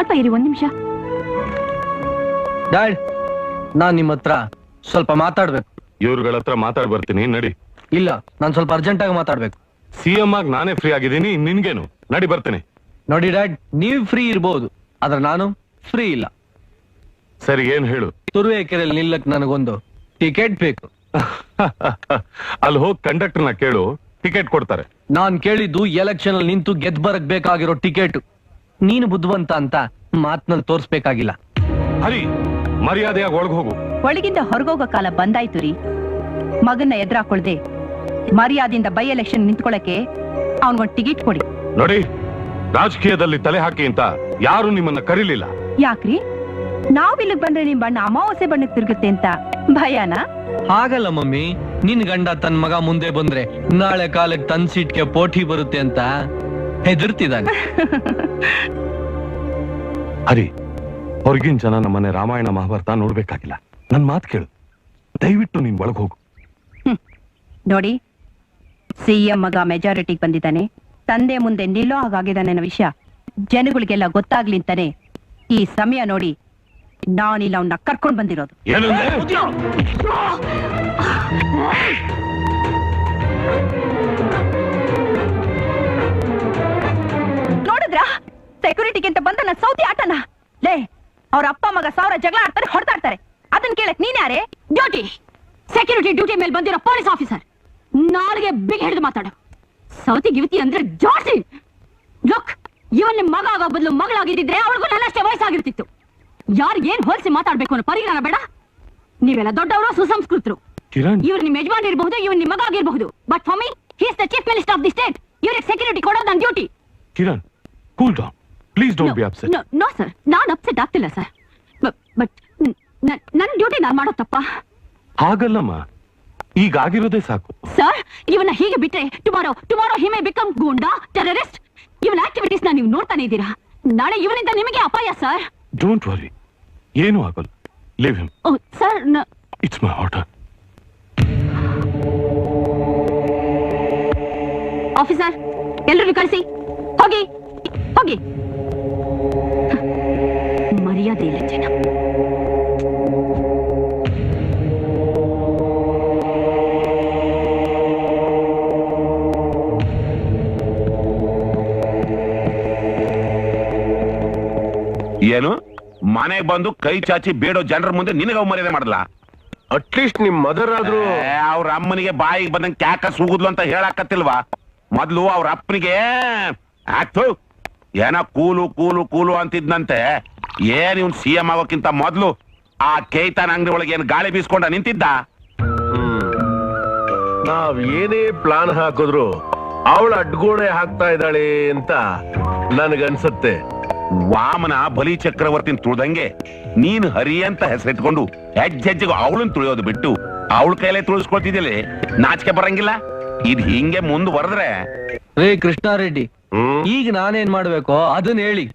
ಸ್ವಲ್ಪ ಇರಿ, ಒಂದ್ ನಿಮಿಷ. ಡ್ಯಾಡ್, ನಾನ್ ನಿಮ್ಮ ಹತ್ರ ಸ್ವಲ್ಪ ಮಾತಾಡ್ಬೇಕು. ಇವ್ರುಗಳ ಹತ್ರ ಮಾತಾಡ್ ಬರ್ತೀನಿ, ನಡಿ. ಇಲ್ಲ, ನಾನ್ ಸ್ವಲ್ಪ ಅರ್ಜೆಂಟ್ ಆಗಿ ಮಾತಾಡ್ಬೇಕು. ಸಿಎಂ ಆಗಿ ನಾನೇ ಫ್ರೀ ಆಗಿದ್ದೀನಿ, ನಿನ್ಗೇನು? ನಡಿ ಬರ್ತೀನಿ. ನೋಡಿ ಡ್ಯಾಡ್, ನೀವ್ ಫ್ರೀ ಇರ್ಬೋದು, ಆದ್ರೆ ನಾನು ಫ್ರೀ ಇಲ್ಲ. ಸರಿ, ಏನ್ ಹೇಳು? ತುರುವೇಕೆರೆಯಲ್ಲಿ ನಿಲ್ಲಕ್ ನನಗೊಂದು ಟಿಕೆಟ್ ಬೇಕು. ಅಲ್ಲಿ ಹೋಗಿ ಕಂಡಕ್ಟರ್ನ ಕೇಳು, ಟಿಕೆಟ್ ಕೊಡ್ತಾರೆ. ನಾನ್ ಕೇಳಿದ್ದು ಎಲೆಕ್ಷನ್ ಅಲ್ಲಿ ನಿಂತು ಗೆದ್ ಬರಕ್ ಬೇಕಾಗಿರೋ ಟಿಕೆಟ್. ನೀನು ಬುದ್ಧಿವಂತ ಅಂತ ಮಾತ್ನಲ್ಲಿ ತೋರ್ಸ್ಬೇಕಾಗಿಲ್ಲ. ಹರಿ, ಮರ್ಯಾದೆಯಾಗಿ ಒಳಗ್ ಹೋಗು. ಒಳಗಿಂದ ಹೊರಗೋಗೋ ಕಾಲ ಬಂದಾಯ್ತು ರೀ. ಮಗನ್ನ ಎದುರಾಕೊಳ್ದೆ ಮರ್ಯಾದೆಯಿಂದ ಬೈ ಎಲೆಕ್ಷನ್ ನಿಂತ್ಕೊಳಕ್ಕೆ ಅವನ್ಗೊಂದು ಟಿಕೆಟ್ ಕೊಡಿ. ನೋಡಿ, ರಾಜಕೀಯದಲ್ಲಿ ತಲೆ ಹಾಕಿ ಅಂತ ಯಾರು ನಿಮ್ಮನ್ನ ಕರೀಲಿಲ್ಲ. ಯಾಕ್ರಿ? ನಾವ್ ಇಲ್ಲಿಗೆ ಬಂದ್ರೆ ನಿಮ್ ಬಣ್ಣ ಅಮಾವಾಸ್ಯೆ ಬಣ್ಣಕ್ಕೆ ತಿರುಗುತ್ತೆ ಅಂತ ಭಯನಾ? ಹಾಗಲ್ಲ ಮಮ್ಮಿ, ನಿನ್ ಗಂಡ ತನ್ ಮಗ ಮುಂದೆ ಬಂದ್ರೆ ನಾಳೆ ಕಾಲಕ್ಕೆ ತನ್ ಸೀಟ್ಗೆ ಪೋಟಿ ಬರುತ್ತೆ ಅಂತ ಹೆದರ್ತಿದ್ದಾನೆ. ಹರಿ, ಹೊರಗಿನ ಜನ ನಮ್ಮನೆ ರಾಮಾಯಣ ಮಹಾಭಾರತ ನೋಡ್ಬೇಕಾಗಿಲ್ಲ. ನನ್ ಮಾತು ಕೇಳು, ದಯವಿಟ್ಟು ನೀನ್ ಒಳಗ್ ಹೋಗು. ನೋಡಿ, ಸಿಎಂ ಮಗ ಮೆಜಾರಿಟಿಗೆ ಬಂದಿದ್ದಾನೆ, ತಂದೆ ಮುಂದೆ ನಿಲ್ಲೋ ಹಾಗಾಗಿದ್ದಾನೆ ಅನ್ನೋ ವಿಷಯ ಜನಗಳಿಗೆಲ್ಲ ಗೊತ್ತಾಗ್ಲಿ ಅಂತಾನೆ ಈ ಸಮಯ ನೋಡಿ ನಾನಿಲ್ಲ ಅವನ್ನ ಕರ್ಕೊಂಡ್ ಬಂದಿರೋದು. ನೋಡಿದ್ರ ಸೆಕ್ಯೂರಿಟಿಗೆ ಅಂತ ಬಂದ ನನ್ನ ಸೌದಿ ಆಟನ ಲೇ. ಅವ್ರ ಅಪ್ಪ ಮಗ ಸಾವಿರ ಜಗಳ ಆಡ್ತಾರೆ, ಹೊಡೆದಾಡ್ತಾರೆ. ಅದನ್ನ ಕೇಳಕ್ ನೀನ್ ಯಾರೇ? ಡ್ಯೂಟಿ, ಸೆಕ್ಯೂರಿಟಿ ಡ್ಯೂಟಿ ಮೇಲೆ ಬಂದಿರೋ ಪೊಲೀಸ್ ಆಫೀಸರ್. ನಾಲ್ಗೆ ಬಿಗ್ ಹಿಡಿದು ಮಾತಾಡು. ಸೌತಿ ಗಿವತಿ ಅಂದ್ರೆ ಜಾಸ್ತಿ. ಲುಕ್, ಇವನ್ ಮಗ ಆಗೋ ಬದಲು ಮಗಳಾಗಿದ್ದಿದ್ರೆ ಅವಳಿಗೂ ನನ್ನಷ್ಟೇ ವಯಸ್ಸಾಗಿರ್ತಿತ್ತು. ಯಾರಿಗೇನ್ ಹೋಲಿಸಿ ಮಾತಾಡ್ಬೇಕು ಅನ್ನೋ ಪರಿಜ್ಞಾನ ಬೇಡ? ನೀವೆಲ್ಲ ದೊಡ್ಡವರು, ಸುಸಂಸ್ಕೃತರು. ಇವ್ರು ನಿಮ್ ಯಜಮಾನ್ ಇರಬಹುದು, ಇವ್ರು ನಿಮ್ ಮಗ ಆಗಿರಬಹುದು. But for me, he is the chief minister of the state. ಇವ್ರಿಗೆ ಸೆಕ್ಯೂರಿಟಿ ಕೊಡೋದು ನನ್ನ duty. Kiran, cool down please, don't be upset. No sir, ನಾನು ಅಪ್ಸೆಟ್ ಆಗ್ತಿಲ್ಲ ಸರ್. ಬಟ್ ನನ್ನ ಡ್ಯೂಟಿ ನಾನು ಮಾಡೋ ತಪ್ಪ? ಹಾಗಲ್ಲಮ್ಮ, ಈಗ ಆಗಿರೋದೇ ಸಾಕು. ಸರ್, ಇವನ್ನ ಹೀಗೆ ಬಿಟ್ರೆ ಟುಮಾರೋ ಹಿ ಮೇ ಬಿಕಮ್ ಗೂಂಡಾ, ಟೆರರಿಸ್ಟ್. ಇವನ ಆಕ್ಟಿವಿಟೀಸ್ ನೀವು ನೋಡ್ತಾನೆ ಇದ್ದೀರಾ. ನಾಳೆ ಇವನಿಂದ ನಿಮಗೆ ಅಪಾಯ ಸರ್. ಡೋಂಟ್ ವರಿ, ಏನೂ ಆಗಲ್ಲ. Leave him. Oh sir, it's my order. Officer, ಎಲ್ಲರೂ ಕಳಿಸಿ. ಹೋಗಿ ಹೋಗಿ. ಮರ್ಯಾದೆ ಇಲ್ಲ ಜನ. ಏನು ಮನೆಗೆ ಬಂದು ಕೈ ಚಾಚಿ ಬೇಡೋ ಜನರ ಮುಂದೆ ನಿನಗೆ ಅವಮರ್ಯಾದೆ ಮಾಡಲ್ಲ? ಅಟ್ಲೀಸ್ಟ್ ನಿಮ್ ಮದರ್ ಆದ್ರೂ ಅವ್ರ ಅಮ್ಮನಿಗೆ ಬಾಯಿಗೆ ಬಂದಂಗೆ ಕ್ಯಾಕ ಸೂಗುದ್ಲು ಅಂತ ಹೇಳಾಕತ್ತಿಲ್ವಾ? ಮೊದ್ಲು ಅವ್ರ ಅಪ್ಪನಿಗೆ ಆಯ್ತು ಏನ ಕೂಲು ಕೂಲು ಕೂಲು ಅಂತಿದ್ನಂತೆ. ಏನ್ ಇವ್ನು ಸಿಎಂ ಆಗೋಕ್ಕಿಂತ ಮೊದ್ಲು ಆ ಕೇತನ್ ಅಂಗಡಿ ಒಳಗೆ ಏನ್ ಗಾಳಿ ಬೀಸ್ಕೊಂಡ ನಿಂತಿದ್ದ? ನಾವ್ ಏನೇ ಪ್ಲಾನ್ ಹಾಕಿದ್ರು ಅವಳು ಅಡ್ಗೋಡೆ ಹಾಕ್ತಾ ಇದ್ದಾಳೆ ಅಂತ ನನ್ಗನ್ಸತ್ತೆ. ವಾಮನ ಬಲಿ ಚಕ್ರವರ್ತಿನ ತುಳ್ದಂಗೆ ನೀನ್ ಹರಿ ಅಂತ ಹೆಸರಿಟ್ಕೊಂಡು ಹೆಜ್ಜೆಜ್ಜೆಗೂ ಅವಳನ್ನ ತುಳಿಯೋದು ಬಿಟ್ಟು ಅವಳ ಕೈಲೇ ತುಳಿಸ್ಕೊಳ್ತಿದ್ಯಲ್ಲ, ನಾಚಿಕೆ ಬರಂಗಿಲ್ಲ? ಇದ್ ಹಿಂಗೆ ಮುಂದುವರೆದ್ರೆ ರೇ ಕೃಷ್ಣಾರೆಡ್ಡಿ, ಈಗ ನಾನೇನ್ ಮಾಡ್ಬೇಕೋ ಅದನ್ನ ಹೇಳಿ.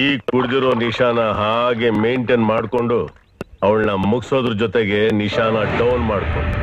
ಈಗ ಕುಡ್ದಿರೋ ನಿಶಾನ ಹಾಗೆ ಮೇಂಟೈನ್ ಮಾಡ್ಕೊಂಡು ಅವಳನ್ನ ಮುಗಿಸೋದ್ರ ಜೊತೆಗೆ ನಿಶಾನ ಡೌನ್ ಮಾಡ್ಕೊಂಡು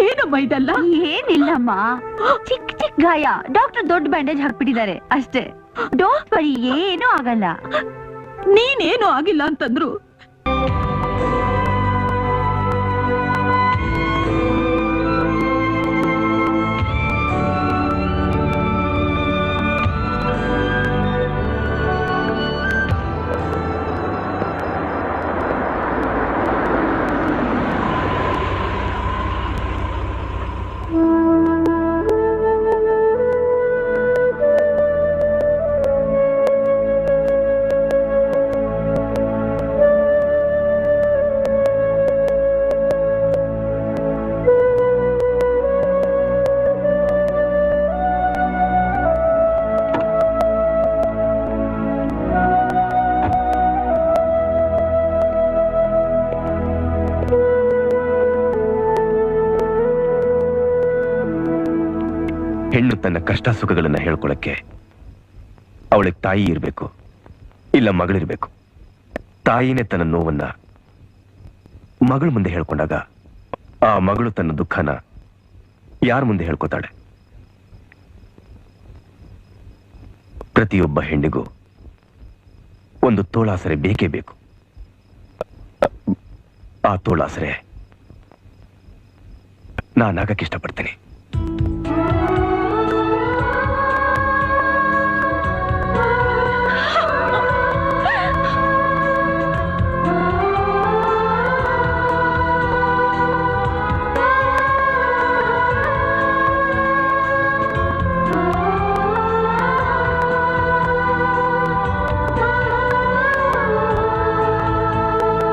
ಏನಮ್ಮ ಇದೆಲ್ಲ? ಏನಿಲ್ಲಮ್ಮ, ಚಿಕ್ಕ ಚಿಕ್ಕ ಗಾಯ. ಡಾಕ್ಟರ್ ದೊಡ್ಡ ಬ್ಯಾಂಡೇಜ್ ಹಾಕ್ಬಿಟ್ಟಿದ್ದಾರೆ ಅಷ್ಟೇ. ಡೋಂಟ್ ವರಿ, ಏನೂ ಆಗಲ್ಲ. ನೀನೇನು ಆಗಿಲ್ಲ ಅಂತಂದ್ರು ಹೆಣ್ಣು ತನ್ನ ಕಷ್ಟ ಸುಖಗಳನ್ನ ಹೇಳ್ಕೊಳಕ್ಕೆ ಅವಳಿಗೆ ತಾಯಿ ಇರಬೇಕು, ಇಲ್ಲ ಮಗಳಿರ್ಬೇಕು. ತಾಯಿನೇ ತನ್ನ ನೋವನ್ನ ಮಗಳ ಮುಂದೆ ಹೇಳ್ಕೊಂಡಾಗ ಆ ಮಗಳು ತನ್ನ ದುಃಖನ ಯಾರ ಮುಂದೆ ಹೇಳ್ಕೊತಾಳೆ? ಪ್ರತಿಯೊಬ್ಬ ಹೆಣ್ಣಿಗೂ ಒಂದು ತೋಳಾಸರೆ ಬೇಕೇ ಬೇಕು. ಆ ತೋಳಾಸರೆ ನಾನಾಗಕ್ಕೆ ಇಷ್ಟಪಡ್ತೇನೆ.